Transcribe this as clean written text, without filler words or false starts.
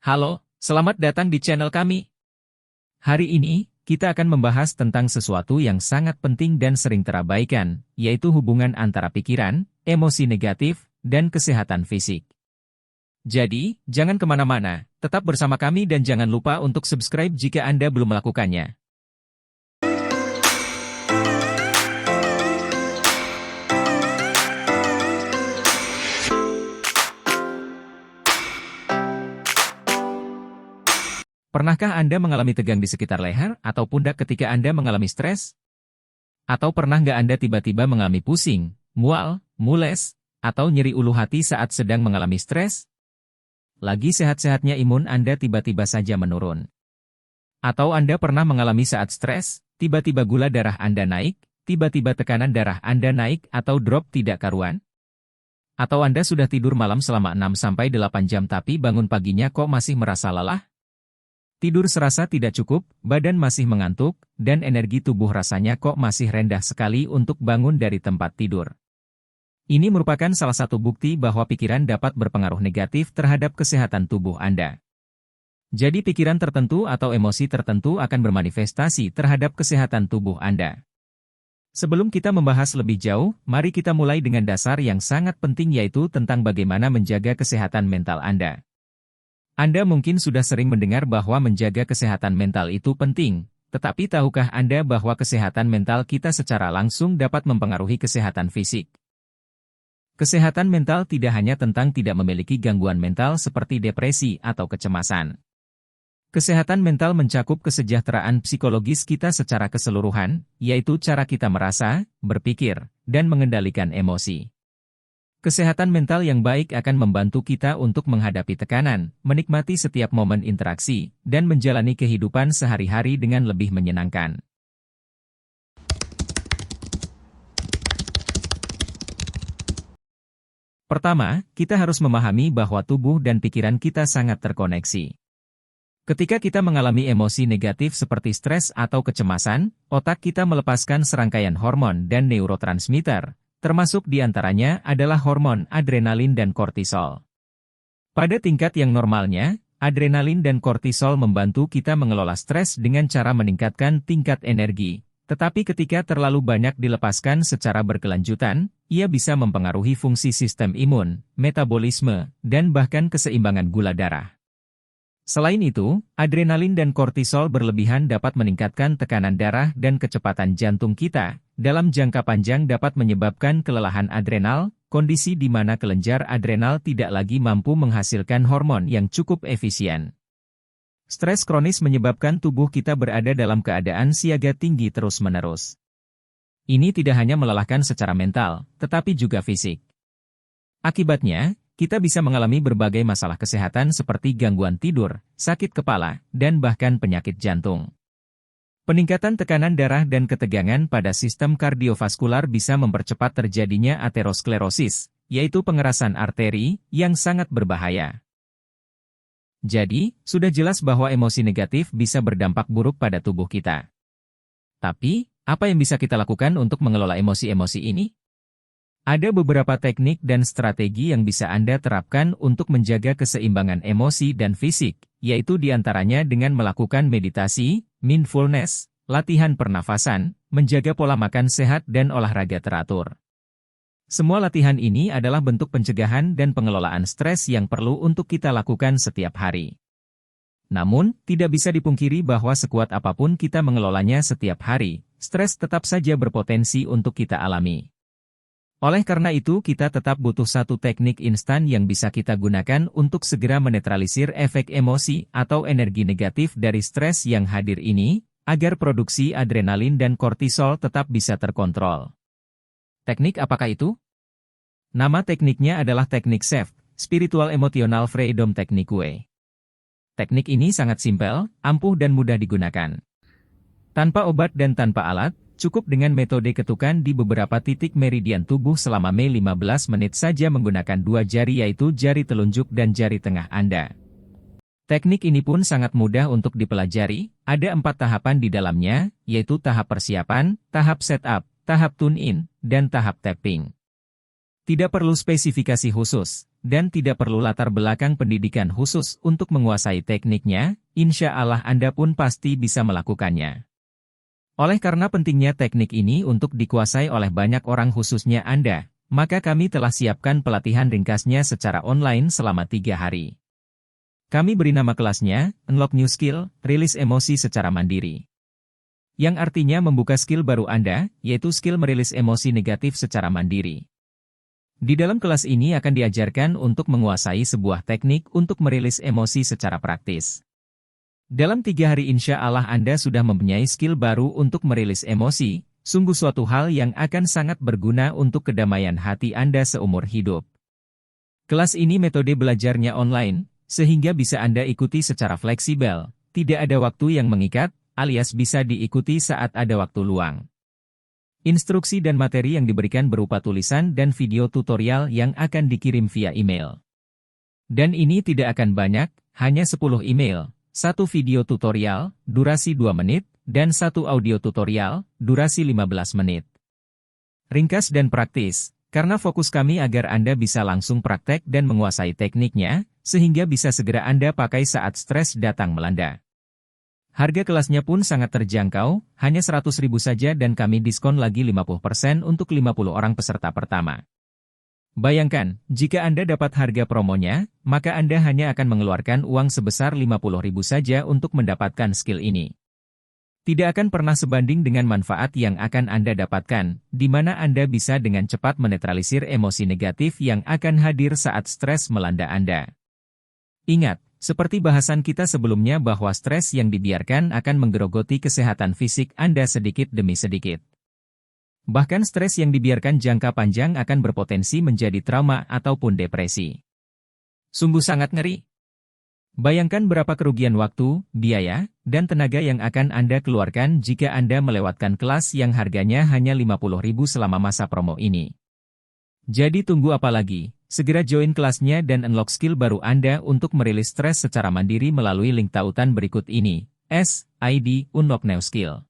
Halo, selamat datang di channel kami. Hari ini, kita akan membahas tentang sesuatu yang sangat penting dan sering terabaikan, yaitu hubungan antara pikiran, emosi negatif, dan kesehatan fisik. Jadi, jangan kemana-mana, tetap bersama kami dan jangan lupa untuk subscribe jika Anda belum melakukannya. Pernahkah Anda mengalami tegang di sekitar leher atau pundak ketika Anda mengalami stres? Atau pernah nggak Anda tiba-tiba mengalami pusing, mual, mules, atau nyeri ulu hati saat sedang mengalami stres? Lagi sehat-sehatnya imun Anda tiba-tiba saja menurun. Atau Anda pernah mengalami saat stres, tiba-tiba gula darah Anda naik, tiba-tiba tekanan darah Anda naik atau drop tidak karuan? Atau Anda sudah tidur malam selama 6-8 jam tapi bangun paginya kok masih merasa lelah? Tidur serasa tidak cukup, badan masih mengantuk, dan energi tubuh rasanya kok masih rendah sekali untuk bangun dari tempat tidur. Ini merupakan salah satu bukti bahwa pikiran dapat berpengaruh negatif terhadap kesehatan tubuh Anda. Jadi pikiran tertentu atau emosi tertentu akan bermanifestasi terhadap kesehatan tubuh Anda. Sebelum kita membahas lebih jauh, mari kita mulai dengan dasar yang sangat penting yaitu tentang bagaimana menjaga kesehatan mental Anda. Anda mungkin sudah sering mendengar bahwa menjaga kesehatan mental itu penting, tetapi tahukah Anda bahwa kesehatan mental kita secara langsung dapat mempengaruhi kesehatan fisik? Kesehatan mental tidak hanya tentang tidak memiliki gangguan mental seperti depresi atau kecemasan. Kesehatan mental mencakup kesejahteraan psikologis kita secara keseluruhan, yaitu cara kita merasa, berpikir, dan mengendalikan emosi. Kesehatan mental yang baik akan membantu kita untuk menghadapi tekanan, menikmati setiap momen interaksi, dan menjalani kehidupan sehari-hari dengan lebih menyenangkan. Pertama, kita harus memahami bahwa tubuh dan pikiran kita sangat terkoneksi. Ketika kita mengalami emosi negatif seperti stres atau kecemasan, otak kita melepaskan serangkaian hormon dan neurotransmitter, termasuk di antaranya adalah hormon adrenalin dan kortisol. Pada tingkat yang normalnya, adrenalin dan kortisol membantu kita mengelola stres dengan cara meningkatkan tingkat energi, tetapi ketika terlalu banyak dilepaskan secara berkelanjutan, ia bisa mempengaruhi fungsi sistem imun, metabolisme, dan bahkan keseimbangan gula darah. Selain itu, adrenalin dan kortisol berlebihan dapat meningkatkan tekanan darah dan kecepatan jantung kita. Dalam jangka panjang dapat menyebabkan kelelahan adrenal, kondisi di mana kelenjar adrenal tidak lagi mampu menghasilkan hormon yang cukup efisien. Stres kronis menyebabkan tubuh kita berada dalam keadaan siaga tinggi terus-menerus. Ini tidak hanya melelahkan secara mental, tetapi juga fisik. Akibatnya, kita bisa mengalami berbagai masalah kesehatan seperti gangguan tidur, sakit kepala, dan bahkan penyakit jantung. Peningkatan tekanan darah dan ketegangan pada sistem kardiovaskular bisa mempercepat terjadinya aterosklerosis, yaitu pengerasan arteri, yang sangat berbahaya. Jadi, sudah jelas bahwa emosi negatif bisa berdampak buruk pada tubuh kita. Tapi, apa yang bisa kita lakukan untuk mengelola emosi-emosi ini? Ada beberapa teknik dan strategi yang bisa Anda terapkan untuk menjaga keseimbangan emosi dan fisik, yaitu diantaranya dengan melakukan meditasi, mindfulness, latihan pernafasan, menjaga pola makan sehat dan olahraga teratur. Semua latihan ini adalah bentuk pencegahan dan pengelolaan stres yang perlu untuk kita lakukan setiap hari. Namun, tidak bisa dipungkiri bahwa sekuat apapun kita mengelolanya setiap hari, stres tetap saja berpotensi untuk kita alami. Oleh karena itu kita tetap butuh satu teknik instan yang bisa kita gunakan untuk segera menetralisir efek emosi atau energi negatif dari stres yang hadir ini, agar produksi adrenalin dan kortisol tetap bisa terkontrol. Teknik apakah itu? Nama tekniknya adalah teknik SEF, Spiritual Emotional Freedom Technique. Teknik ini sangat simpel, ampuh dan mudah digunakan. Tanpa obat dan tanpa alat, cukup dengan metode ketukan di beberapa titik meridian tubuh selama 15 menit saja menggunakan dua jari yaitu jari telunjuk dan jari tengah Anda. Teknik ini pun sangat mudah untuk dipelajari, ada 4 tahapan di dalamnya, yaitu tahap persiapan, tahap setup, tahap tune-in, dan tahap tapping. Tidak perlu spesifikasi khusus, dan tidak perlu latar belakang pendidikan khusus untuk menguasai tekniknya, insya Allah Anda pun pasti bisa melakukannya. Oleh karena pentingnya teknik ini untuk dikuasai oleh banyak orang khususnya Anda, maka kami telah siapkan pelatihan ringkasnya secara online selama 3 hari. Kami beri nama kelasnya, Unlock New Skill, Rilis Emosi Secara Mandiri. Yang artinya membuka skill baru Anda, yaitu skill merilis emosi negatif secara mandiri. Di dalam kelas ini akan diajarkan untuk menguasai sebuah teknik untuk merilis emosi secara praktis. Dalam 3 hari insya Allah Anda sudah mempunyai skill baru untuk merilis emosi, sungguh suatu hal yang akan sangat berguna untuk kedamaian hati Anda seumur hidup. Kelas ini metode belajarnya online, sehingga bisa Anda ikuti secara fleksibel, tidak ada waktu yang mengikat, alias bisa diikuti saat ada waktu luang. Instruksi dan materi yang diberikan berupa tulisan dan video tutorial yang akan dikirim via email. Dan ini tidak akan banyak, hanya 10 email, 1 video tutorial, durasi 2 menit, dan 1 audio tutorial, durasi 15 menit. Ringkas dan praktis, karena fokus kami agar Anda bisa langsung praktek dan menguasai tekniknya, sehingga bisa segera Anda pakai saat stres datang melanda. Harga kelasnya pun sangat terjangkau, hanya 100.000 saja dan kami diskon lagi 50% untuk 50 orang peserta pertama. Bayangkan, jika Anda dapat harga promonya, maka Anda hanya akan mengeluarkan uang sebesar 50.000 saja untuk mendapatkan skill ini. Tidak akan pernah sebanding dengan manfaat yang akan Anda dapatkan, di mana Anda bisa dengan cepat menetralisir emosi negatif yang akan hadir saat stres melanda Anda. Ingat, seperti bahasan kita sebelumnya bahwa stres yang dibiarkan akan menggerogoti kesehatan fisik Anda sedikit demi sedikit. Bahkan stres yang dibiarkan jangka panjang akan berpotensi menjadi trauma ataupun depresi. Sungguh sangat ngeri. Bayangkan berapa kerugian waktu, biaya, dan tenaga yang akan Anda keluarkan jika Anda melewatkan kelas yang harganya hanya 50.000 selama masa promo ini. Jadi tunggu apa lagi? Segera join kelasnya dan unlock skill baru Anda untuk merilis stres secara mandiri melalui link tautan berikut ini. S.id Unlock New Skill.